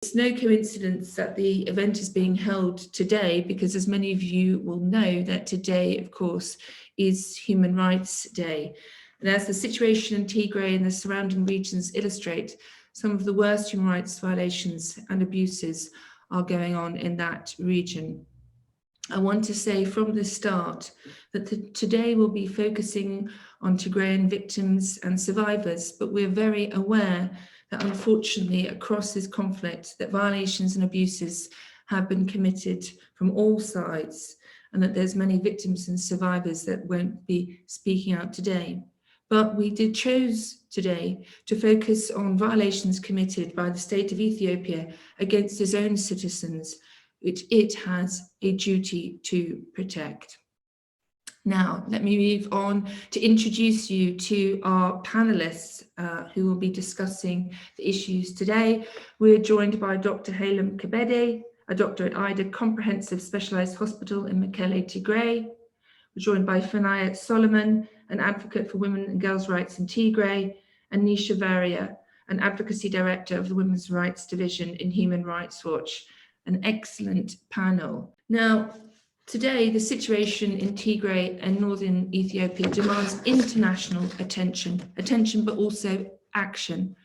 It's no coincidence that the event is being held today, because as many of you will know, that today, of course, is Human Rights Day. And as the situation in Tigray and the surrounding regions illustrate, some of the worst human rights violations and abuses are going on in that region. I want to say from the start that today we'll be focusing on Tigrayan victims and survivors, but we're very aware that unfortunately across this conflict that violations and abuses have been committed from all sides, and that there's many victims and survivors that won't be speaking out today. But we did choose today to focus on violations committed by the state of Ethiopia against its own citizens, which it has a duty to protect. Now, let me move on to introduce you to our panelists who will be discussing the issues today. We're joined by Dr. Halem Kebede, a doctor at IDA Comprehensive Specialized Hospital in Mekelle, Tigray. We're joined by Fanaya Solomon, an advocate for women and girls' rights in Tigray, and Nisha Varia, an advocacy director of the Women's Rights Division in Human Rights Watch. An excellent panel. Now, today, the situation in Tigray and Northern Ethiopia demands international attention, but also action.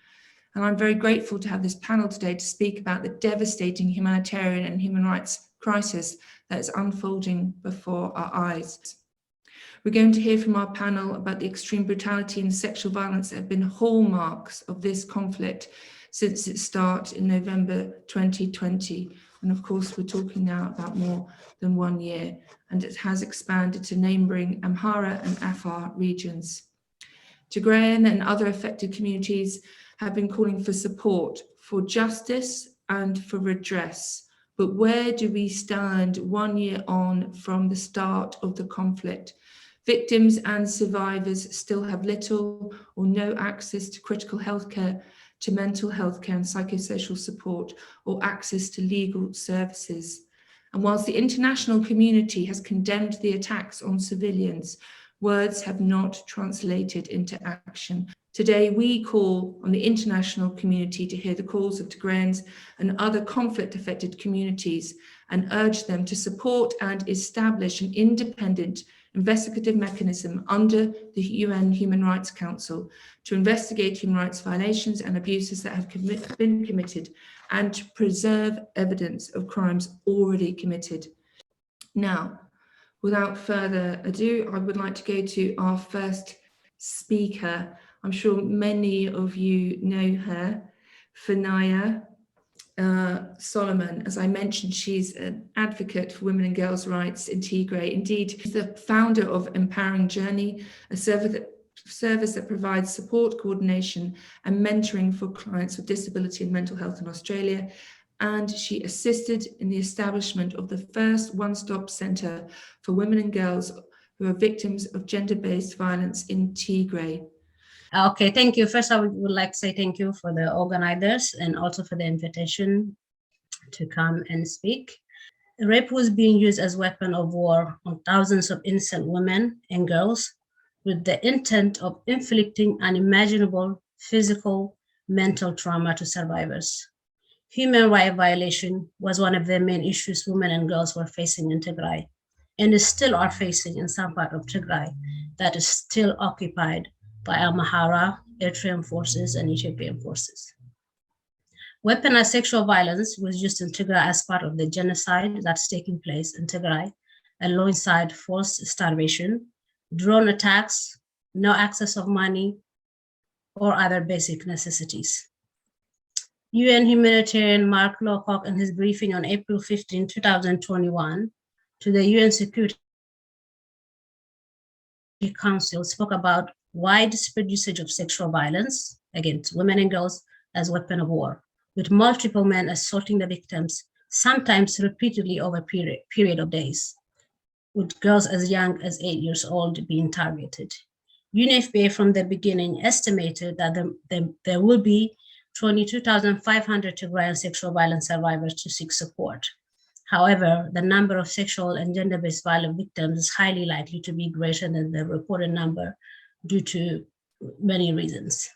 And I'm very grateful to have this panel today to speak about the devastating humanitarian and human rights crisis that is unfolding before our eyes. We're going to hear from our panel about the extreme brutality and sexual violence that have been hallmarks of this conflict since its start in November 2020. And of course, we're talking now about more than 1 year, and it has expanded to neighboring Amhara and Afar regions. Tigrayan and other affected communities have been calling for support, for justice and for redress. But where do we stand 1 year on from the start of the conflict? Victims and survivors still have little or no access to critical healthcare, to mental health care and psychosocial support, or access to legal services. And whilst the international community has condemned the attacks on civilians, words have not translated into action. Today, we call on the international community to hear the calls of Tigrayans and other conflict-affected communities and urge them to support and establish an independent investigative mechanism under the UN Human Rights Council to investigate human rights violations and abuses that have been committed and to preserve evidence of crimes already committed. Now, without further ado, I would like to go to our first speaker. I'm sure many of you know her, Fanaya Solomon. As I mentioned, she's an advocate for women and girls' rights in Tigray. Indeed, she's the founder of Empowering Journey, a service that provides support, coordination, and mentoring for clients with disability and mental health in Australia. And she assisted in the establishment of the first one-stop centre for women and girls who are victims of gender-based violence in Tigray. Okay, thank you. First, I would like to say thank you for the organizers and also for the invitation to come and speak. Rape was being used as a weapon of war on thousands of innocent women and girls with the intent of inflicting unimaginable physical, mental trauma to survivors. Human rights violation was one of the main issues women and girls were facing in Tigray, and still are facing in some part of Tigray that is still occupied by Amhara, Eritrean forces, and Ethiopian forces. Weaponized sexual violence was used in Tigray as part of the genocide that's taking place in Tigray, alongside forced starvation, drone attacks, no access of money, or other basic necessities. UN humanitarian Mark Lowcock, in his briefing on April 15, 2021, to the UN Security Council, spoke about widespread usage of sexual violence against women and girls as a weapon of war, with multiple men assaulting the victims, sometimes repeatedly over a period of days, with girls as young as 8 years old being targeted. UNFPA from the beginning estimated that there will be 22,500 Tigrayan sexual violence survivors to seek support. However, the number of sexual and gender-based violence victims is highly likely to be greater than the reported number due to many reasons.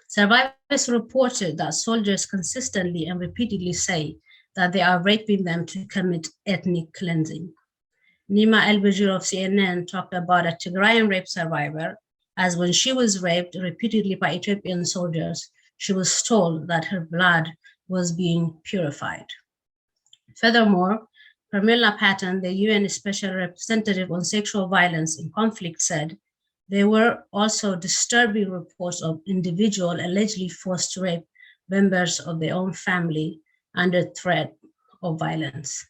Survivors reported that soldiers consistently and repeatedly say that they are raping them to commit ethnic cleansing. Nima El-Bajir of CNN talked about a Tigrayan rape survivor, as when she was raped repeatedly by Ethiopian soldiers, she was told that her blood was being purified. Furthermore, Pramila Patten, the UN Special Representative on Sexual Violence in Conflict, said there were also disturbing reports of individuals allegedly forced to rape members of their own family under threat of violence.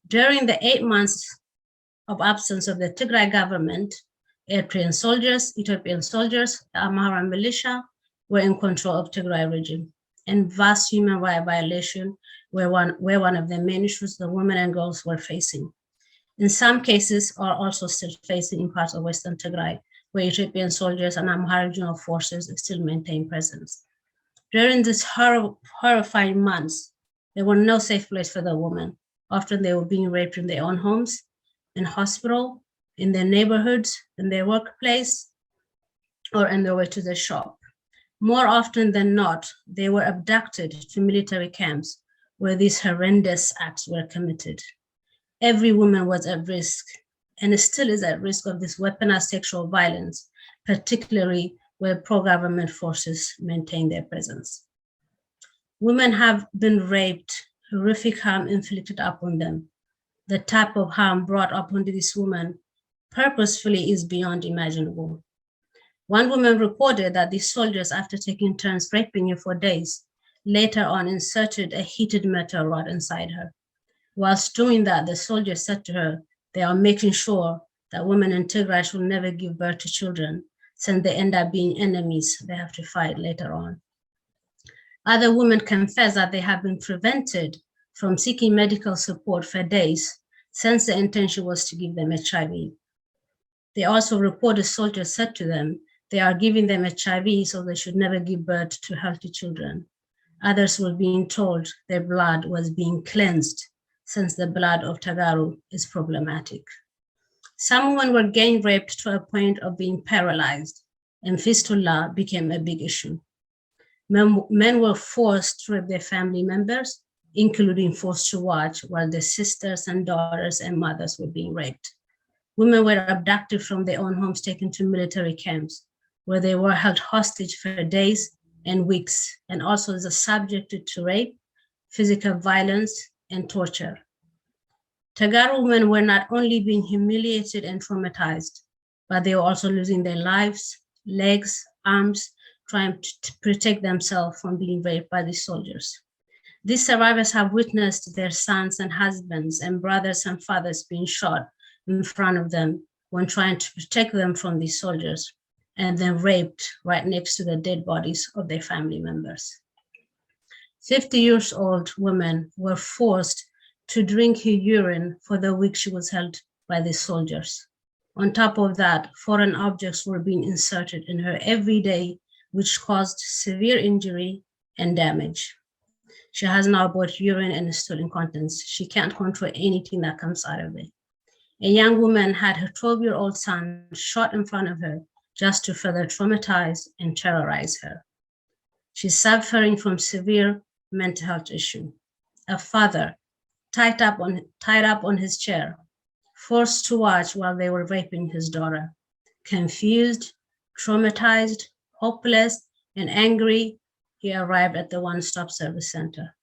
During the 8 months of absence of the Tigray government, Eritrean soldiers, Ethiopian soldiers, the Amhara militia were in control of Tigray region, and vast human rights violation were one of the main issues the women and girls were facing. In some cases, are also still facing in parts of Western Tigray, where Ethiopian soldiers and Amhara regional forces still maintain presence. During these horrifying months, there were no safe place for the women. Often they were being raped in their own homes, in hospital, in their neighborhoods, in their workplace, or on their way to the shop. More often than not, they were abducted to military camps where these horrendous acts were committed. Every woman was at risk, and still is at risk of this weaponized sexual violence, particularly where pro-government forces maintain their presence. Women have been raped, horrific harm inflicted upon them. The type of harm brought upon these women purposefully is beyond imaginable. One woman reported that these soldiers, after taking turns raping her for days, later on inserted a heated metal rod inside her. Whilst doing that, the soldiers said to her, they are making sure that women in Tigray should never give birth to children, since they end up being enemies they have to fight later on. Other women confess that they have been prevented from seeking medical support for days, since the intention was to give them HIV. They also reported soldiers said to them they are giving them HIV so they should never give birth to healthy children. Others were being told their blood was being cleansed, since the blood of Tagaru is problematic. Some women were gang raped to a point of being paralyzed, and fistula became a big issue. Men were forced to rape their family members, including forced to watch while their sisters and daughters and mothers were being raped. Women were abducted from their own homes, taken to military camps, where they were held hostage for days and weeks, and also subjected to rape, physical violence, and torture. Tagaru women were not only being humiliated and traumatized, but they were also losing their lives, legs, arms, trying to protect themselves from being raped by the soldiers. These survivors have witnessed their sons and husbands and brothers and fathers being shot in front of them when trying to protect them from these soldiers, and then raped right next to the dead bodies of their family members. 50-year-old women were forced to drink her urine for the week she was held by the soldiers. On top of that, foreign objects were being inserted in her every day, which caused severe injury and damage. She has now both urine and stool incontinence. She can't control anything that comes out of it. A young woman had her 12-year-old son shot in front of her just to further traumatize and terrorize her. She's suffering from severe mental health issue. A father tied up on his chair, forced to watch while they were raping his daughter, confused, traumatized, hopeless, and angry, he arrived at the one-stop service center.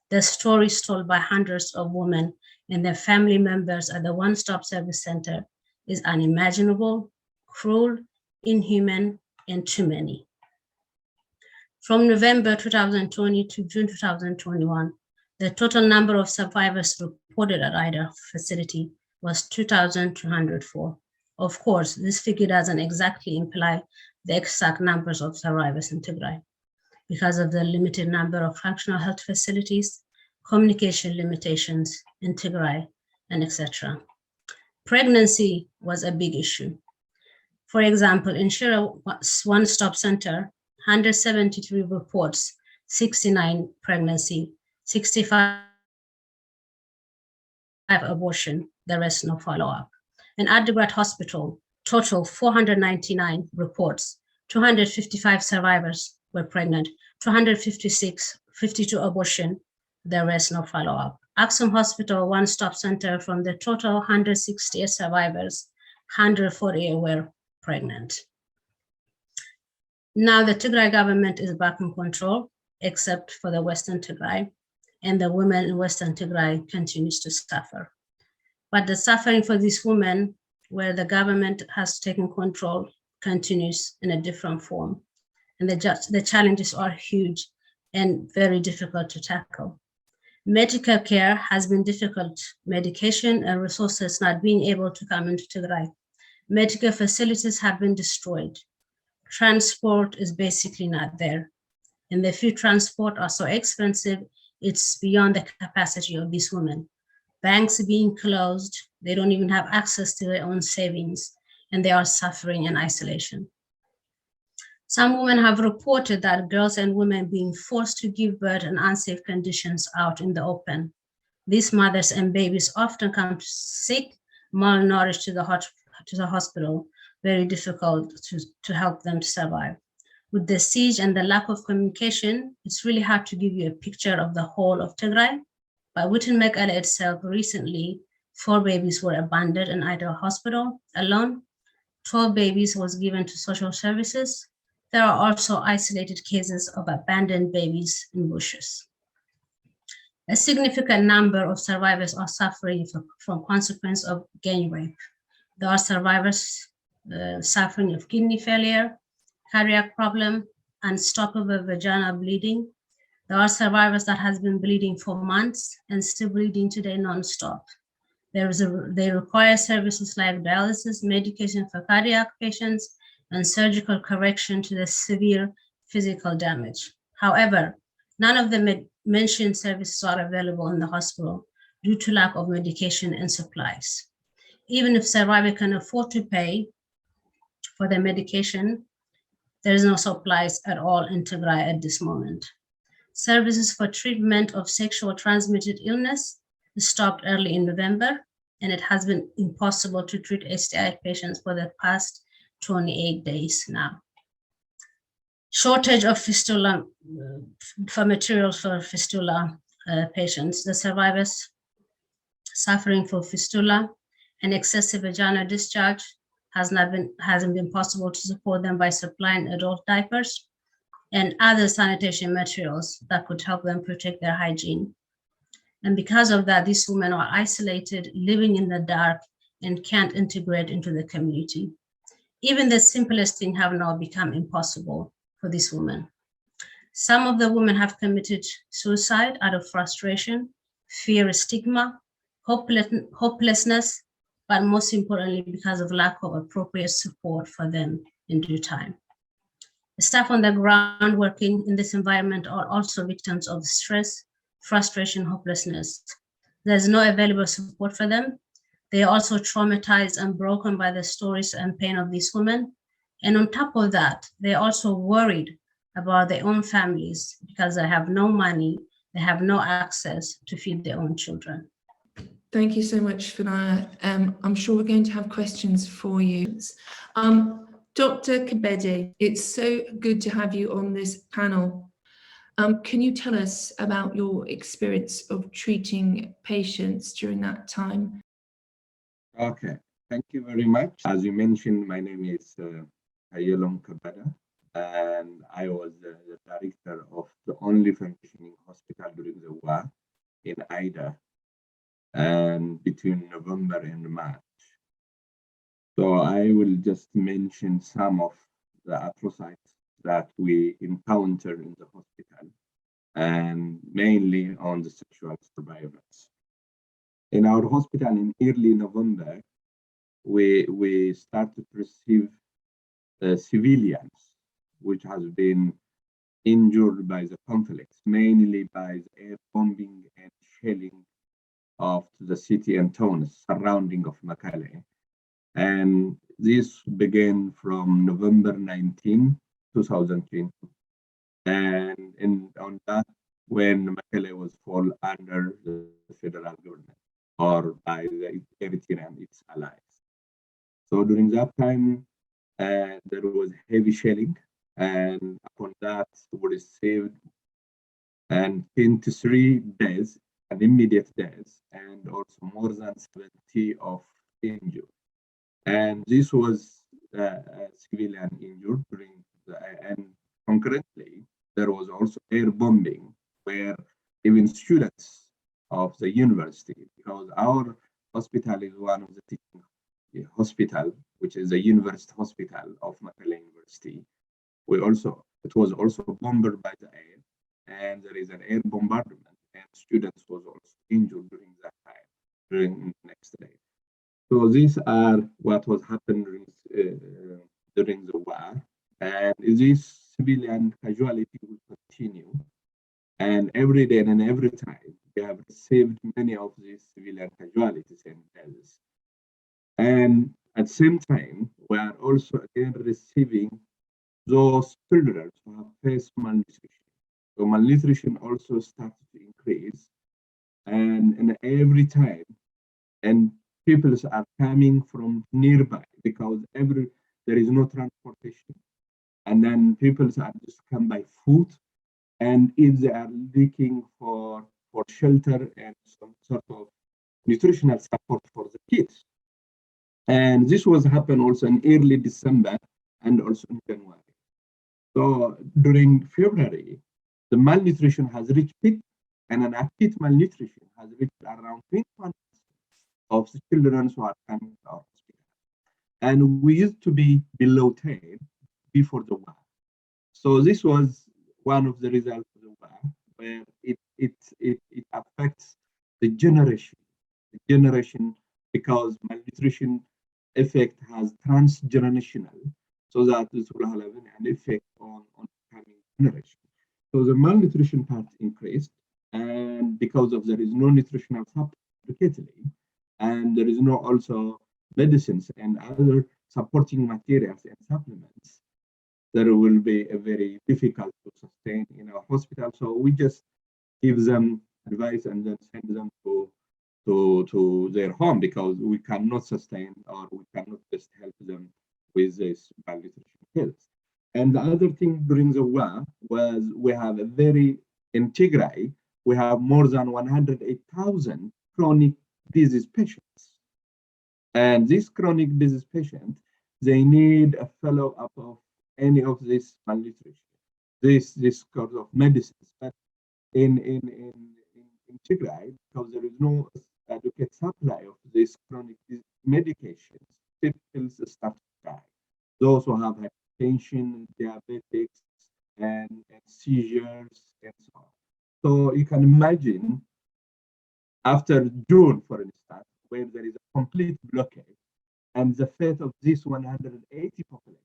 The stories told by hundreds of women and their family members at the one-stop service center is unimaginable, cruel, inhuman, and too many. From November 2020 to June 2021, the total number of survivors reported at either facility was 2,204. Of course, this figure doesn't exactly imply the exact numbers of survivors in Tigray because of the limited number of functional health facilities, communication limitations in Tigray, and etc. Pregnancy was a big issue. For example, in Shira One-Stop Center, 173 reports, 69 pregnancy, 65 abortion, the rest no follow-up. And at the Great Hospital, total 499 reports, 255 survivors were pregnant, 256, 52 abortion, the rest no follow-up. Axum Hospital one-stop center, from the total 168 survivors, 148 were pregnant. Now the Tigray government is back in control, except for the Western Tigray, and the women in Western Tigray continues to suffer. But the suffering for these women, where the government has taken control, continues in a different form. And the challenges are huge and very difficult to tackle. Medical care has been difficult, medication and resources not being able to come into Tigray. Medical facilities have been destroyed. Transport is basically not there. And the few transport are so expensive, it's beyond the capacity of these women. Banks being closed, they don't even have access to their own savings, and they are suffering in isolation. Some women have reported that girls and women being forced to give birth in unsafe conditions out in the open. These mothers and babies often come sick, malnourished to the hospital, very difficult to help them to survive. With the siege and the lack of communication, it's really hard to give you a picture of the whole of Tigray. But within Mekelle itself, recently, 4 babies were abandoned in Idle Hospital alone. 12 babies was given to social services. There are also isolated cases of abandoned babies in bushes. A significant number of survivors are suffering from consequence of gang rape. There are survivors suffering of kidney failure, cardiac problem, unstoppable vaginal bleeding. There are survivors that has been bleeding for months and still bleeding today nonstop. They require services like dialysis, medication for cardiac patients, and surgical correction to the severe physical damage. However, none of the mentioned services are available in the hospital due to lack of medication and supplies. Even if survivor can afford to pay for the medication, there is no supplies at all in Tigray at this moment. Services for treatment of sexual transmitted illness stopped early in November, and it has been impossible to treat STI patients for the past 28 days now. Shortage of fistula, for materials for fistula patients. The survivors suffering from fistula and excessive vaginal discharge hasn't been possible to support them by supplying adult diapers and other sanitation materials that could help them protect their hygiene. And because of that, these women are isolated, living in the dark, and can't integrate into the community. Even the simplest things have now become impossible for these women. Some of the women have committed suicide out of frustration, fear, stigma, hopelessness, but most importantly, because of lack of appropriate support for them in due time. The staff on the ground working in this environment are also victims of stress, frustration, hopelessness. There's no available support for them. They are also traumatized and broken by the stories and pain of these women. And on top of that, they're also worried about their own families because they have no money, they have no access to feed their own children. Thank you so much, Finaya. I'm sure we're going to have questions for you. Dr. Kebede, it's so good to have you on this panel. Can you tell us about your experience of treating patients during that time? Okay, thank you very much. As you mentioned, my name is Hayelon Kebede, and I was the director of the only functioning hospital during the war in Ida, and between November and March. So I will just mention some of the atrocities that we encounter in the hospital, and mainly on the sexual survivors. In our hospital in early November, we started to receive civilians which has been injured by the conflicts, mainly by the air bombing and shelling of the city and towns surrounding of Mekelle. And this began from November 19, 2020. And on that, when Mekelle was fall under the federal government or by the Eritrea and its allies. So during that time, there was heavy shelling and upon that we received and 23 deaths and immediate deaths, and also more than 70 of injured. And this was civilian injured during and concurrently there was also air bombing where even students of the university, because our hospital is one of the teaching hospital, which is a university hospital of Makala University. It was also bombarded by the air, and there is an air bombardment, and students was also injured during that time, during the next day. So these are what was happening during the war, and this civilian casualty will continue. And every day and every time, we have received many of these civilian casualties and deaths. And at the same time, we are also again receiving those children who have faced malnutrition. So malnutrition also starts to increase, and every time, and people are coming from nearby because there is no transportation, and then people are just come by foot, and if they are looking for shelter and some sort of nutritional support for the kids. And this was happen also in early December and also in January. So during February, the malnutrition has reached peak, and an acute malnutrition has reached around 21% of the children who are coming to our hospital. And we used to be below 10 before the war. So this was one of the results of the war, where it affects the generation because malnutrition effect has transgenerational, so that this will have an effect on coming generation. So the malnutrition part increased, and because of there is no nutritional support repeatedly, and there is no also medicines and other supporting materials and supplements, there will be a very difficult to sustain in our hospital. So we just give them advice and then send them to their home, because we cannot sustain or we cannot just help them with this malnutrition pills. And the other thing during the war was we have in Tigray, we have more than 108,000 chronic disease patients. And these chronic disease patients, they need a follow-up of any of this malnutrition, this sort of medicines. But in Tigray, because there is no adequate supply of these chronic medications, people start to die. Those who have hypertension, diabetics, and seizures, and so on. So you can imagine after June, for instance, where there is a complete blockade, and the fate of this 180 population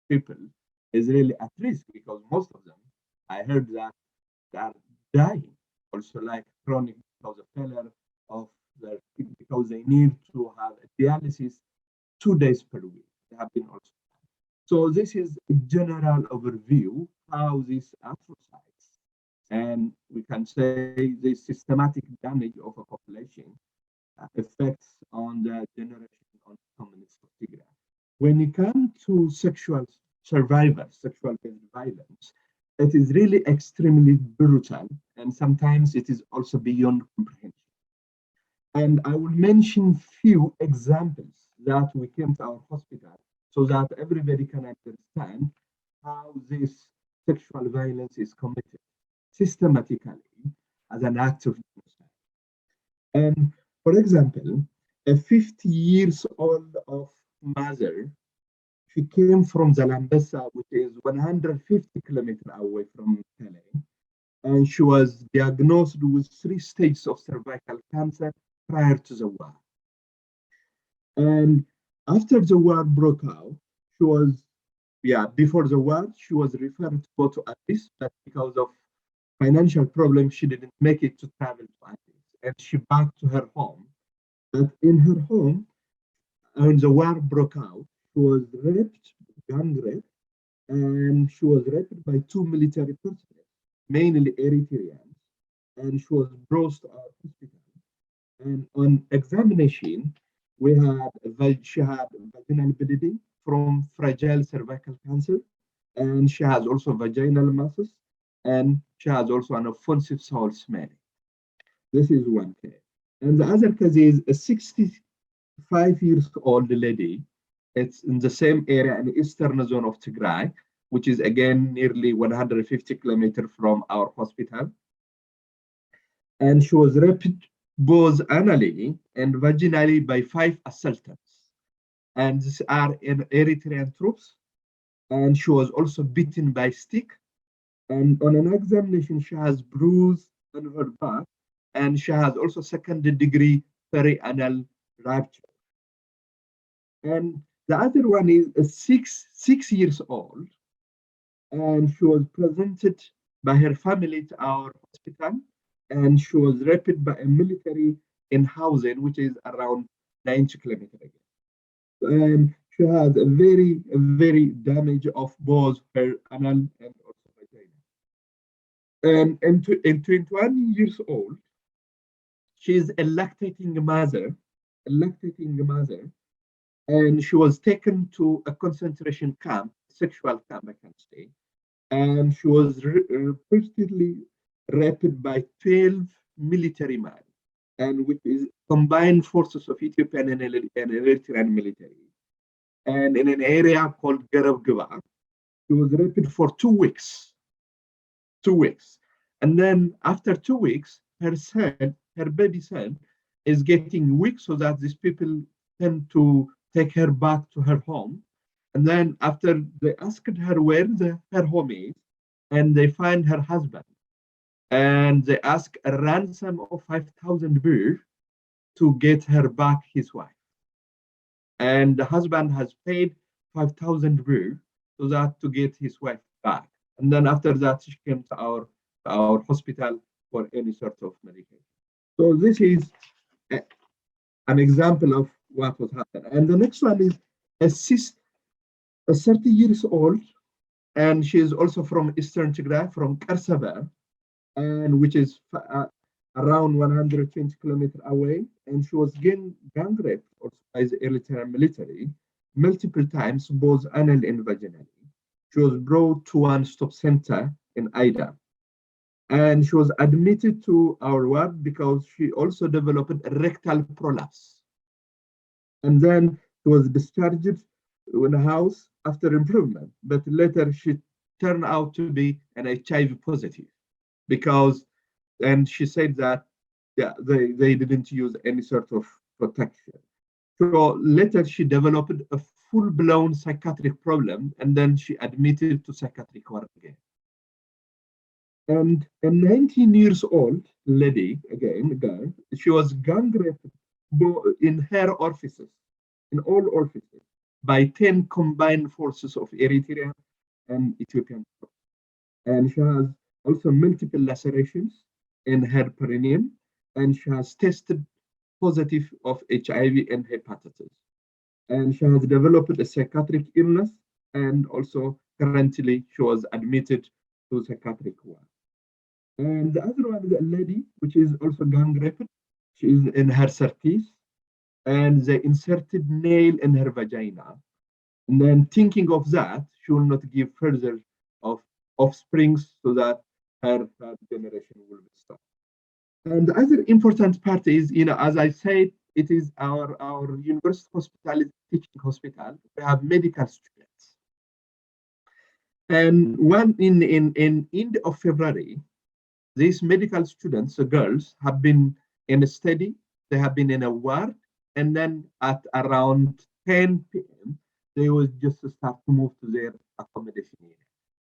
people is really at risk, because most of them, I heard that they are dying, also like chronic because of failure of their, because they need to have a dialysis 2 days per week. They have been also. So this is a general overview how these atrocities, and we can say the systematic damage of a population effects on the generation on communities of Tigray. When it comes to sexual sexual-based violence, it is really extremely brutal, and sometimes it is also beyond comprehension. And I will mention few examples that we came to our hospital so that everybody can understand how this sexual violence is committed systematically as an act of genocide. And for example, a 50 years old of mother, she came from Zalambesa, which is 150 kilometers away from Calais, and she was diagnosed with 3 stages of cervical cancer prior to the war. And after the war broke out, before the war, she was referred to go to Addis, but because of financial problems, she didn't make it to travel to Addis, and she back to her home. But in her home, when the war broke out, she was raped, gang raped, and she was raped by 2 military personnel, mainly Eritreans, and she was brought to our hospital. And on examination, she had vaginal bleeding from fragile cervical cancer, and she has also vaginal masses, and she has also an offensive soul smelling. This is one case. And the other case is a 65 years old lady. It's in the same area in the eastern zone of Tigray, which is again nearly 150 kilometers from our hospital. And she was raped both anally and vaginally by 5 assailants. And these are in Eritrean troops. And she was also beaten by stick. And on an examination, she has bruise on her back, and she has also second-degree perianal rupture. And the other one is a six years old, and she was presented by her family to our hospital, and she was raped by a military in housing, which is around 90 kilometers. And she has a very damage of both her anal and also vagina. And 21 years old, she is a lactating mother, and she was taken to a concentration camp, sexual camp, I can say, and she was repeatedly raped by 12 military men, and which is combined forces of Ethiopian and Eritrean military. And in an area called Garab Giba, she was raped for 2 weeks. 2 weeks. And then after 2 weeks, her baby son, is getting weak so that these people tend to take her back to her home. And then after they asked her where her home is, and they find her husband. And they ask a ransom of 5,000 birr to get her back his wife. And the husband has paid 5,000 birr so that to get his wife back. And then after that, she came to our hospital for any sort of medication. So this is an example of what was happening. And the next one is a 30 years old, and she is also from Eastern Tigray, from Karsava, and which is around 120 kilometers away. And she was gang raped by the Eritrean military multiple times, both anal and vaginally. She was brought to one stop center in Aida. And she was admitted to our ward because she also developed a rectal prolapse. And then she was discharged in a house after improvement. But later she turned out to be an HIV positive and she said that they didn't use any sort of protection. So later she developed a full-blown psychiatric problem, and then she admitted to psychiatric ward again. And a 19 years old lady, again, girl, she was gang raped in her orifices, in all orifices, by 10 combined forces of Eritrean and Ethiopian. And she has also multiple lacerations in her perineum, and she has tested positive of HIV and hepatitis. And she has developed a psychiatric illness, and also currently she was admitted to psychiatric ward. And the other one is a lady, which is also gang raped. She is in her 30s, and they inserted nail in her vagina. And then thinking of that, she will not give further of offsprings so that her generation will be stopped. And the other important part is, as I said, it is our university hospital is teaching hospital. We have medical students. And one in end of February, these medical students, the girls, have been in a study. They have been in a ward, and then at around 10 p.m., they will just start to move to their accommodation area.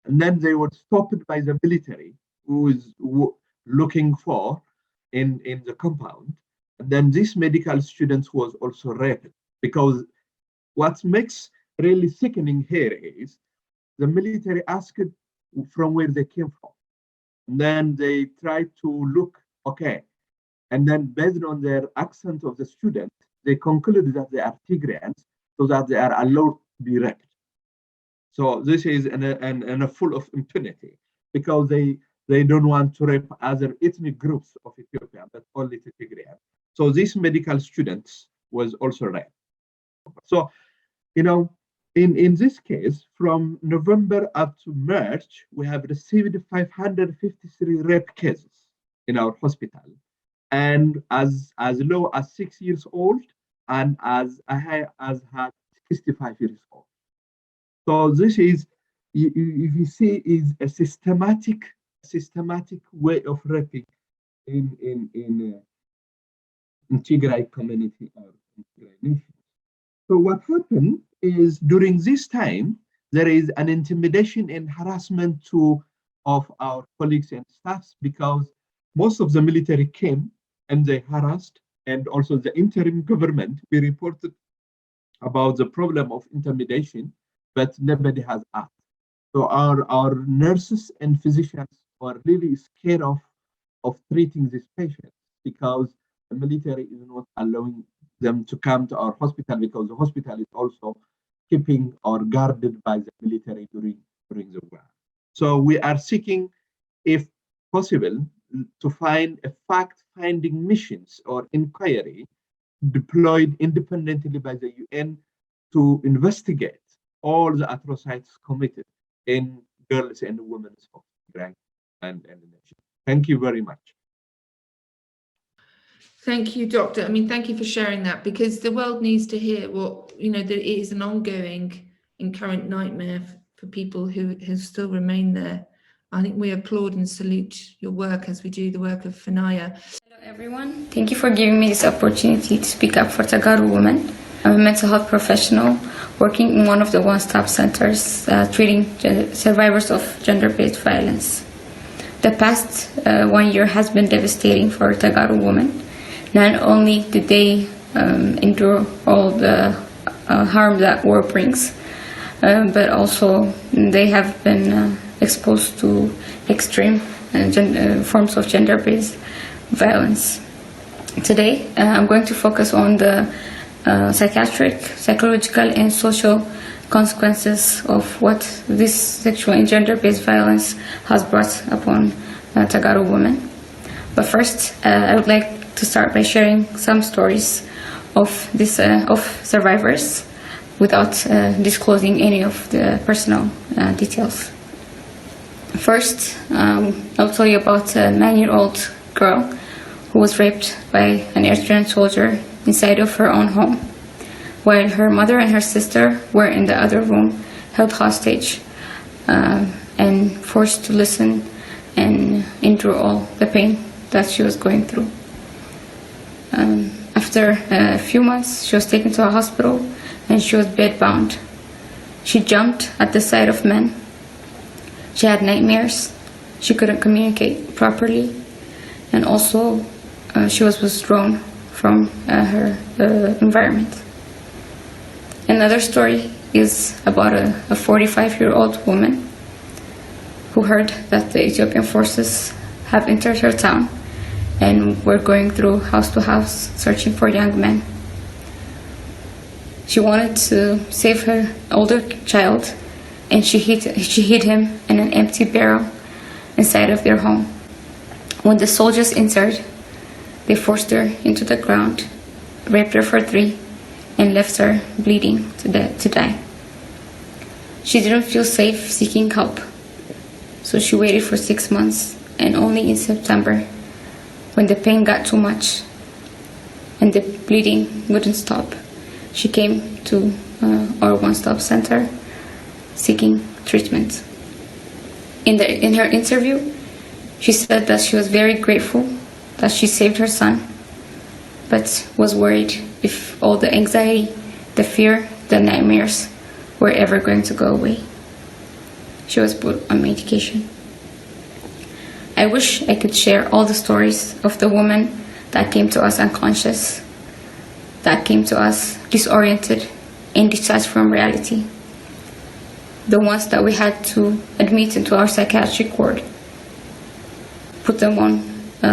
And then they were stopped by the military, who is looking for in the compound. And then these medical students was also raped, because what makes really sickening here is the military asked from where they came from. And then they tried to look, okay. And then based on their accent of the student, they concluded that they are Tigrayans, so that they are allowed to be raped. So this is a full of impunity, because they don't want to rape other ethnic groups of Ethiopia, but only the Tigrayans. So these medical students was also raped. So, in this case, from November up to March, we have received 553 rape cases in our hospital, and as low as 6 years old and as high as 65 years old. So this is, if you see, is a systematic way of raping in Tigray community or Tigray nation. So what happened is during this time, there is an intimidation and harassment of our colleagues and staffs, because most of the military came and they harassed, and also the interim government, we reported about the problem of intimidation, but nobody has acted. So our nurses and physicians are really scared of treating these patients, because the military is not allowing them to come to our hospital, because the hospital is also keeping or guarded by the military during the war. So we are seeking, if possible, to find a fact-finding missions or inquiry deployed independently by the UN to investigate all the atrocities committed in girls and women's Tigray and the nation. Thank you very much. Thank you, Doctor. I mean, thank you for sharing that, because the world needs to hear what, that it is an ongoing and current nightmare for people who still remain there. I think we applaud and salute your work as we do the work of Fanaya. Hello everyone. Thank you for giving me this opportunity to speak up for Tagaru women. I'm a mental health professional working in one of the one-stop centers treating survivors of gender-based violence. The past 1 year has been devastating for Tagaru women. Not only did they endure all the harm that war brings, but also they have been exposed to extreme forms of gender-based violence. Today, I'm going to focus on the psychiatric, psychological, and social consequences of what this sexual and gender-based violence has brought upon Tagaru women. But first, I would like to start by sharing some stories of survivors without disclosing any of the personal details. First, I'll tell you about a 9-year-old girl who was raped by an Eritrean soldier inside of her own home, while her mother and her sister were in the other room, held hostage and forced to listen and endure all the pain that she was going through. After a few months, she was taken to a hospital and she was bedbound. She jumped at the sight of men. She had nightmares. She couldn't communicate properly, and also she was withdrawn from her environment. Another story is about a 45-year-old woman who heard that the Ethiopian forces have entered her town and were going through house to house searching for young men. She wanted to save her older child, and she hid him in an empty barrel inside of their home. When the soldiers entered, they forced her into the ground, raped her for 3, and left her bleeding to die. She didn't feel safe seeking help, so she waited for 6 months, and only in September, when the pain got too much and the bleeding wouldn't stop, she came to our one-stop center seeking treatment. In her interview, she said that she was very grateful that she saved her son, but was worried if all the anxiety, the fear, the nightmares were ever going to go away. She was put on medication. I wish I could share all the stories of the women that came to us unconscious, that came to us disoriented and detached from reality. The ones that we had to admit into our psychiatric ward, put them on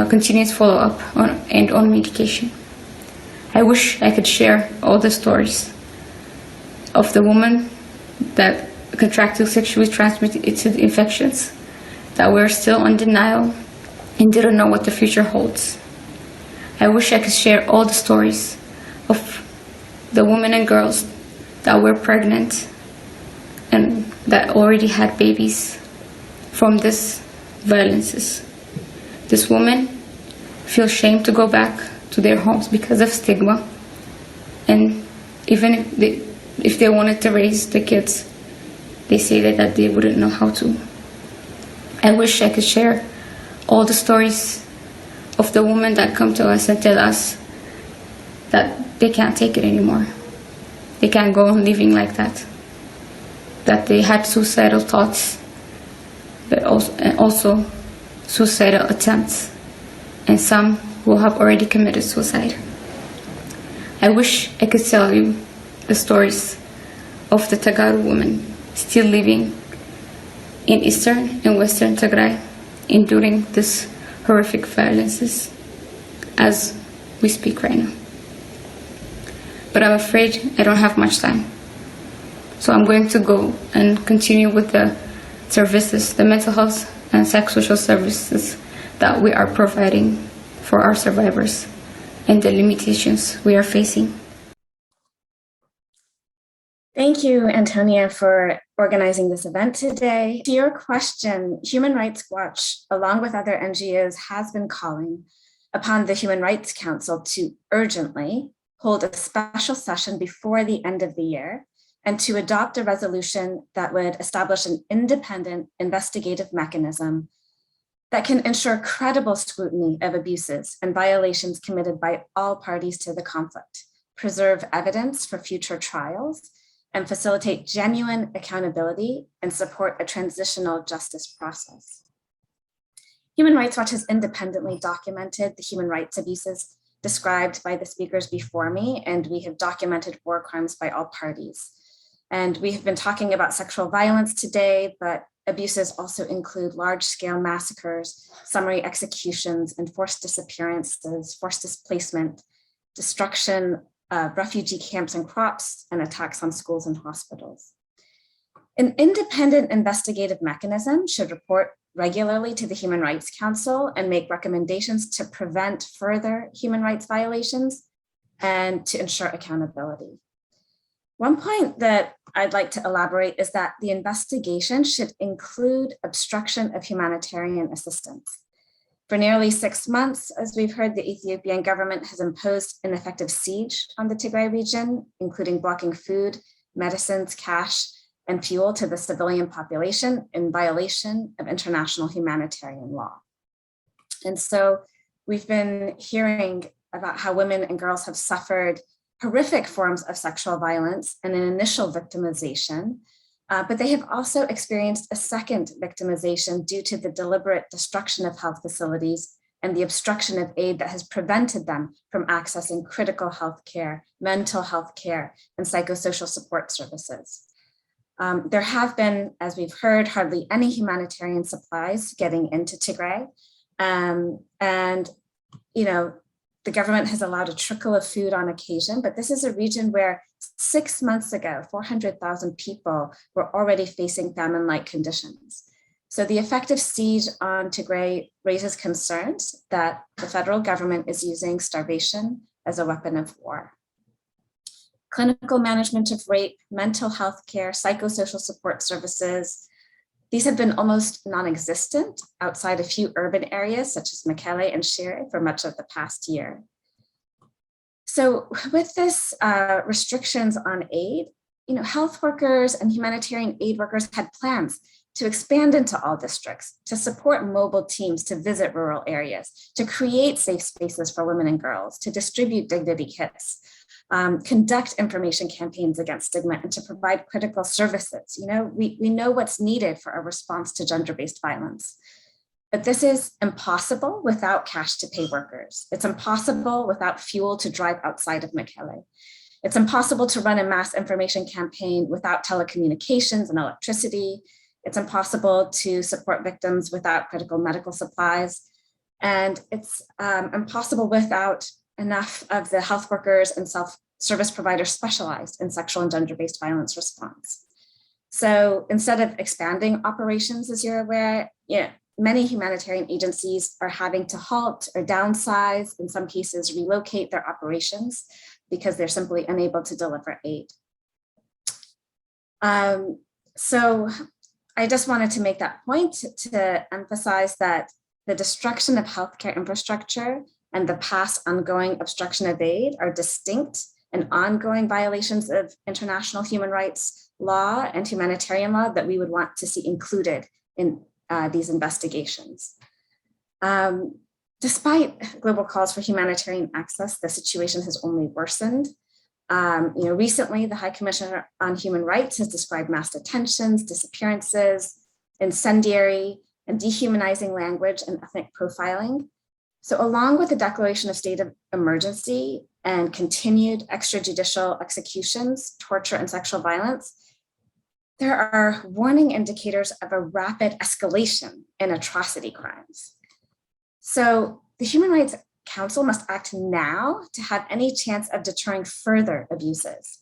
continuous follow-up and on medication. I wish I could share all the stories of the women that contracted sexually transmitted infections, that were still in denial and didn't know what the future holds. I wish I could share all the stories of the women and girls that were pregnant that already had babies from this violences. This woman feel shame to go back to their homes because of stigma, and even if they wanted to raise the kids, they say that they wouldn't know how to. I wish I could share all the stories of the women that come to us and tell us that they can't take it anymore. They can't go on living like that. That they had suicidal thoughts, but also suicidal attempts, and some who have already committed suicide. I wish I could tell you the stories of the Tagaru women still living in eastern and western Tigray, enduring this horrific violences as we speak right now. But I'm afraid I don't have much time. So I'm going to go and continue with the services, the mental health and psychosocial services that we are providing for our survivors and the limitations we are facing. Thank you, Antonia, for organizing this event today. To your question, Human Rights Watch, along with other NGOs, has been calling upon the Human Rights Council to urgently hold a special session before the end of the year and to adopt a resolution that would establish an independent investigative mechanism that can ensure credible scrutiny of abuses and violations committed by all parties to the conflict, preserve evidence for future trials, and facilitate genuine accountability and support a transitional justice process. Human Rights Watch has independently documented the human rights abuses described by the speakers before me, and we have documented war crimes by all parties. And we have been talking about sexual violence today, but abuses also include large-scale massacres, summary executions, and forced disappearances, forced displacement, destruction of refugee camps and crops, and attacks on schools and hospitals. An independent investigative mechanism should report regularly to the Human Rights Council and make recommendations to prevent further human rights violations and to ensure accountability. One point that I'd like to elaborate is that the investigation should include obstruction of humanitarian assistance. For nearly 6 months, as we've heard, the Ethiopian government has imposed an effective siege on the Tigray region, including blocking food, medicines, cash, and fuel to the civilian population in violation of international humanitarian law. And so we've been hearing about how women and girls have suffered horrific forms of sexual violence and an initial victimization, but they have also experienced a second victimization due to the deliberate destruction of health facilities and the obstruction of aid that has prevented them from accessing critical health care, mental health care, and psychosocial support services. There have been, as we've heard, hardly any humanitarian supplies getting into Tigray. And, you know, the government has allowed a trickle of food on occasion, but this is a region where 6 months ago, 400,000 people were already facing famine-like conditions. So the effective siege on Tigray raises concerns that the federal government is using starvation as a weapon of war. Clinical management of rape, mental health care, psychosocial support services, these have been almost non-existent outside a few urban areas such as Mekelle and Shire for much of the past year. So with this restrictions on aid, you know, health workers and humanitarian aid workers had plans to expand into all districts, to support mobile teams to visit rural areas, to create safe spaces for women and girls, to distribute dignity kits, conduct information campaigns against stigma, and to provide critical services. You know, we know what's needed for a response to gender-based violence. But this is impossible without cash to pay workers. It's impossible without fuel to drive outside of Mekelle. It's impossible to run a mass information campaign without telecommunications and electricity. It's impossible to support victims without critical medical supplies. And it's impossible without enough of the health workers and self-service providers specialized in sexual and gender-based violence response. So instead of expanding operations, as you're aware, many humanitarian agencies are having to halt or downsize, in some cases relocate their operations because they're simply unable to deliver aid. So I just wanted to make that point to emphasize that the destruction of healthcare infrastructure and the past ongoing obstruction of aid are distinct and ongoing violations of international human rights law and humanitarian law that we would want to see included in these investigations. Despite global calls for humanitarian access, the situation has only worsened. Recently, the High Commissioner on Human Rights has described mass detentions, disappearances, incendiary and dehumanizing language and ethnic profiling. So along with the declaration of state of emergency and continued extrajudicial executions, torture, and sexual violence, there are warning indicators of a rapid escalation in atrocity crimes. So the Human Rights Council must act now to have any chance of deterring further abuses.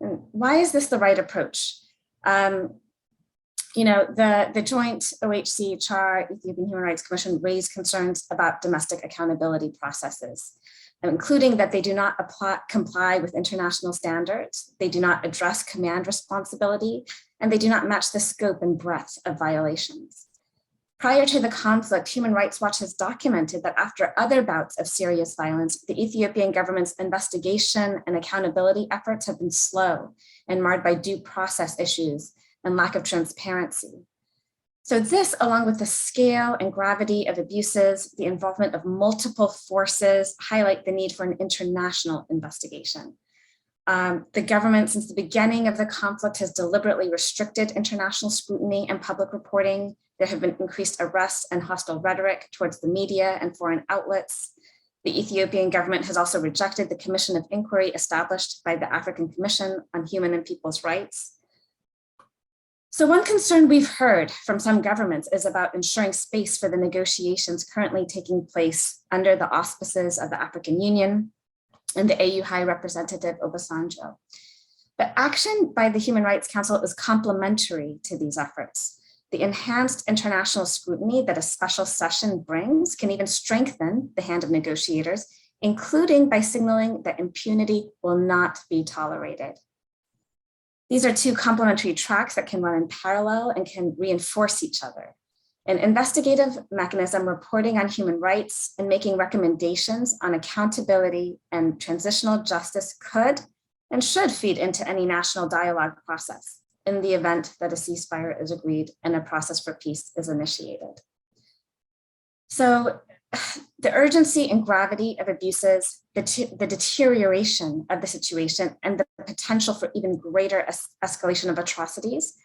And why is this the right approach? The joint OHCHR Ethiopian Human Rights Commission raised concerns about domestic accountability processes, including that they do not comply with international standards, they do not address command responsibility, and they do not match the scope and breadth of violations. Prior to the conflict, Human Rights Watch has documented that after other bouts of serious violence, the Ethiopian government's investigation and accountability efforts have been slow and marred by due process issues and lack of transparency. So this, along with the scale and gravity of abuses, the involvement of multiple forces, highlight the need for an international investigation. The government, since the beginning of the conflict, has deliberately restricted international scrutiny and public reporting. There have been increased arrests and hostile rhetoric towards the media and foreign outlets. The Ethiopian government has also rejected the Commission of Inquiry established by the African Commission on Human and People's Rights. So one concern we've heard from some governments is about ensuring space for the negotiations currently taking place under the auspices of the African Union and the AU High Representative Obasanjo. But action by the Human Rights Council is complementary to these efforts. The enhanced international scrutiny that a special session brings can even strengthen the hand of negotiators, including by signaling that impunity will not be tolerated. These are two complementary tracks that can run in parallel and can reinforce each other. An investigative mechanism reporting on human rights and making recommendations on accountability and transitional justice could and should feed into any national dialogue process in the event that a ceasefire is agreed and a process for peace is initiated. So the urgency and gravity of abuses, the deterioration of the situation, and the potential for even greater escalation of atrocities,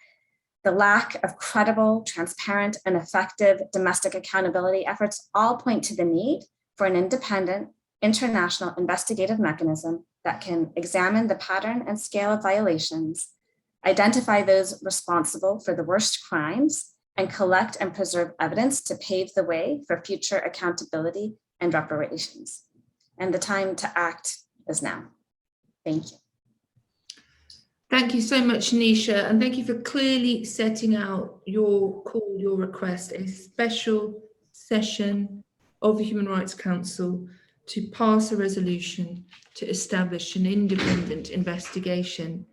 the lack of credible, transparent, and effective domestic accountability efforts all point to the need for an independent international investigative mechanism that can examine the pattern and scale of violations, identify those responsible for the worst crimes, and collect and preserve evidence to pave the way for future accountability and reparations. And the time to act is now. Thank you. Thank you so much, Nisha, and thank you for clearly setting out your call, your request, a special session of the Human Rights Council to pass a resolution to establish an independent investigation.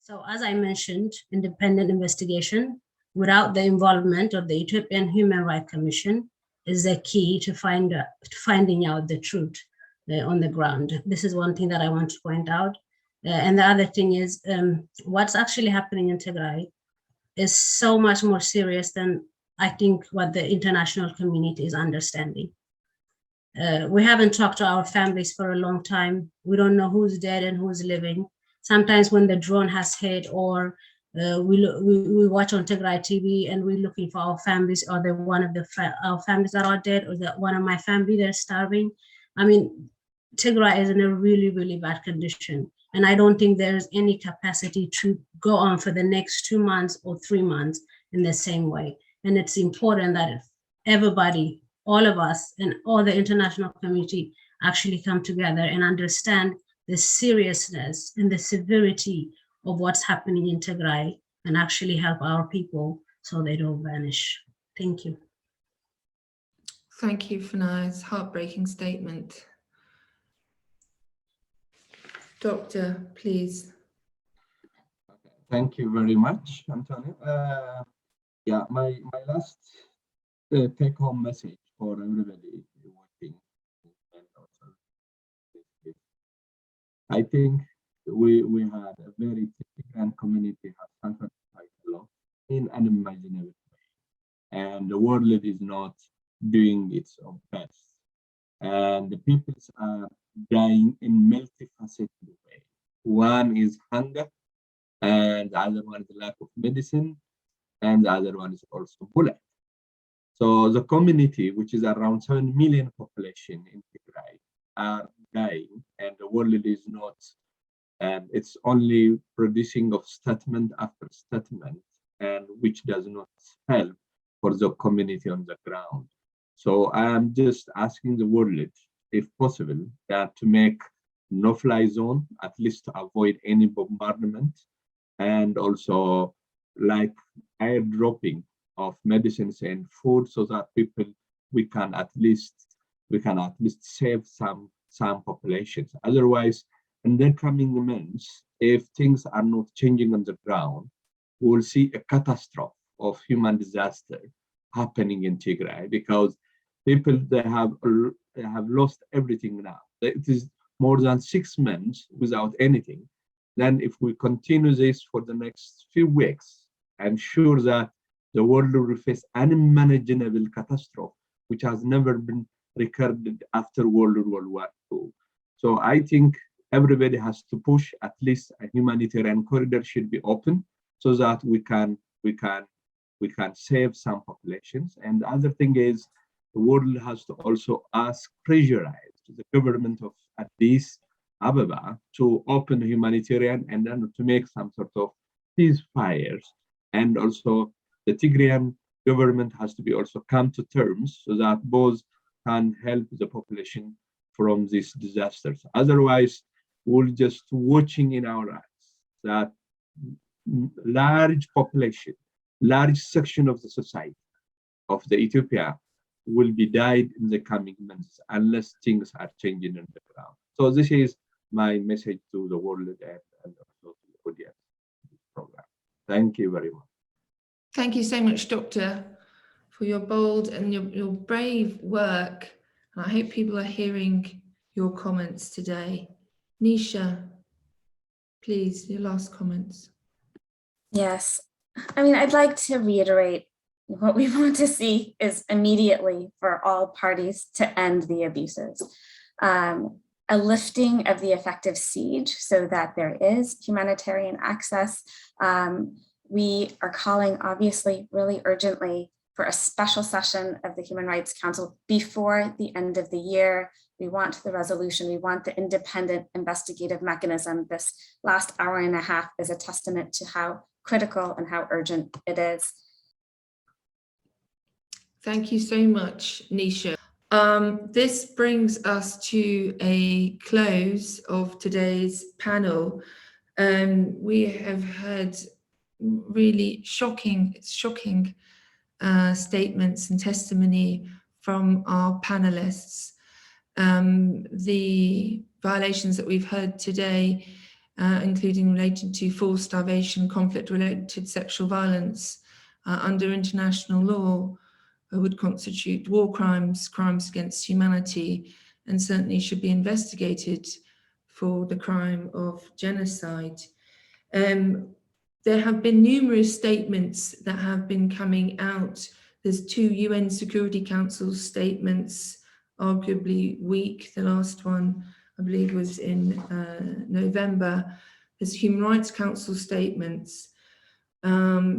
So as I mentioned, independent investigation without the involvement of the Ethiopian Human Rights Commission is the key to finding out the truth on the ground. This is one thing that I want to point out. And the other thing is what's actually happening in Tigray is so much more serious than I think what the international community is understanding. We haven't talked to our families for a long time. We don't know who's dead and who's living. Sometimes when the drone has hit or we watch on Tigray TV and we're looking for our families, or they're one of our families that are dead, or that one of my family they're starving. I mean, Tigray is in a really, really bad condition. And I don't think there's any capacity to go on for the next 2 months or 3 months in the same way. And it's important that if everybody, all of us and all the international community actually come together and understand the seriousness and the severity of what's happening in Tigray and actually help our people so they don't vanish. Thank you. Thank you, Fanaya's heartbreaking statement. Doctor, please. Thank you very much, Antonio. Yeah, my last take-home message for everybody watching, and also I think we had a very Tigrayan community has suffered quite a lot in unimaginable way, and the world is not doing its own best, and the peoples are dying in multifaceted way. One is hunger, and the other one is lack of medicine, and the other one is also bullet. So the community, which is around 7 million population in Tigray, are dying, and the world is not, and it's only producing of statement after statement, and which does not help for the community on the ground. So I'm just asking the world, if possible, that to make no-fly zone, at least to avoid any bombardment, and also like airdropping of medicines and food, so that people we can at least save some populations. Otherwise, in the coming months, if things are not changing on the ground, we will see a catastrophe of human disaster happening in Tigray, because people they have lost everything now. It is more than 6 months without anything. Then if we continue this for the next few weeks, I'm sure that the world will face unimaginable catastrophe, which has never been recorded after World War II. So I think everybody has to push, at least a humanitarian corridor should be open, so that we can save some populations. And the other thing is, the world has to also pressurize the government of Addis Ababa to open humanitarian and then to make some sort of ceasefires. And also the Tigrayan government has to be also come to terms, so that both can help the population from these disasters. Otherwise, we're just watching in our eyes that large population, large section of the society of the Ethiopia will be died in the coming months unless things are changing on the ground. So this is my message to the world and also to the audience of this program. Thank you very much. Thank you so much, Doctor, for your bold and your brave work. And I hope people are hearing your comments today. Nisha, please, your last comments. Yes, I mean, I'd like to reiterate what we want to see is immediately for all parties to end the abuses. A lifting of the effective siege so that there is humanitarian access. We are calling, obviously, really urgently for a special session of the Human Rights Council before the end of the year. We want the resolution, we want the independent investigative mechanism. This last hour and a half is a testament to how critical and how urgent it is. Thank you so much, Nisha. This brings us to a close of today's panel. We have heard really shocking statements and testimony from our panelists. The violations that we've heard today, including related to forced starvation, conflict-related sexual violence under international law, would constitute war crimes, crimes against humanity, and certainly should be investigated for the crime of genocide. There have been numerous statements that have been coming out. There's 2 UN Security Council statements, arguably weak. The last one, I believe, was in November. There's Human Rights Council statements.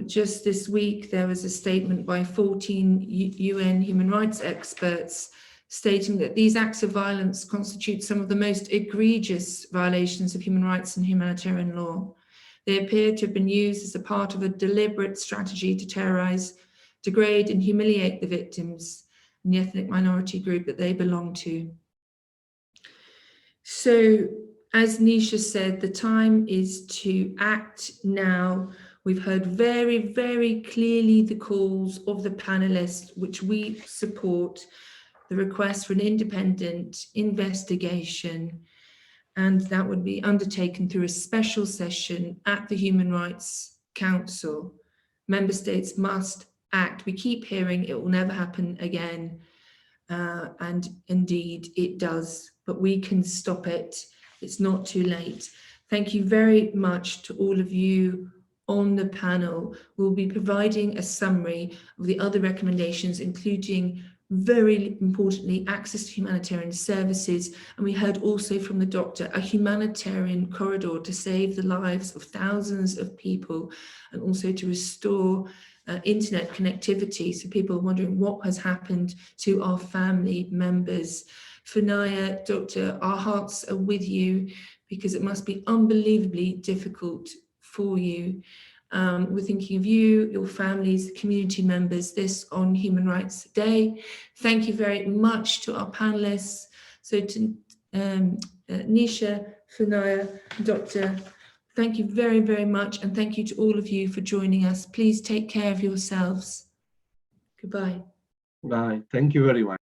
Just this week, there was a statement by 14 UN human rights experts stating that these acts of violence constitute some of the most egregious violations of human rights and humanitarian law. They appear to have been used as a part of a deliberate strategy to terrorize, degrade, and humiliate the victims and the ethnic minority group that they belong to. So, as Nisha said, the time is to act now. We've heard very, very clearly the calls of the panelists, which we support, the request for an independent investigation. and that would be undertaken through a special session at the Human Rights Council. Member states must act. We keep hearing it will never happen again, and indeed it does, but we can stop it. It's not too late. Thank you very much to all of you on the panel. We'll be providing a summary of the other recommendations, including, very importantly, access to humanitarian services. And we heard also from the doctor, a humanitarian corridor to save the lives of thousands of people, and also to restore internet connectivity. So people are wondering what has happened to our family members. Funaya, doctor, our hearts are with you, because it must be unbelievably difficult for you. We're thinking of you, your families, community members, this on Human Rights Day. Thank you very much to our panelists. So to Nisha, Funaya, Doctor, thank you very, very much. And thank you to all of you for joining us. Please take care of yourselves. Goodbye. Bye. Thank you very much.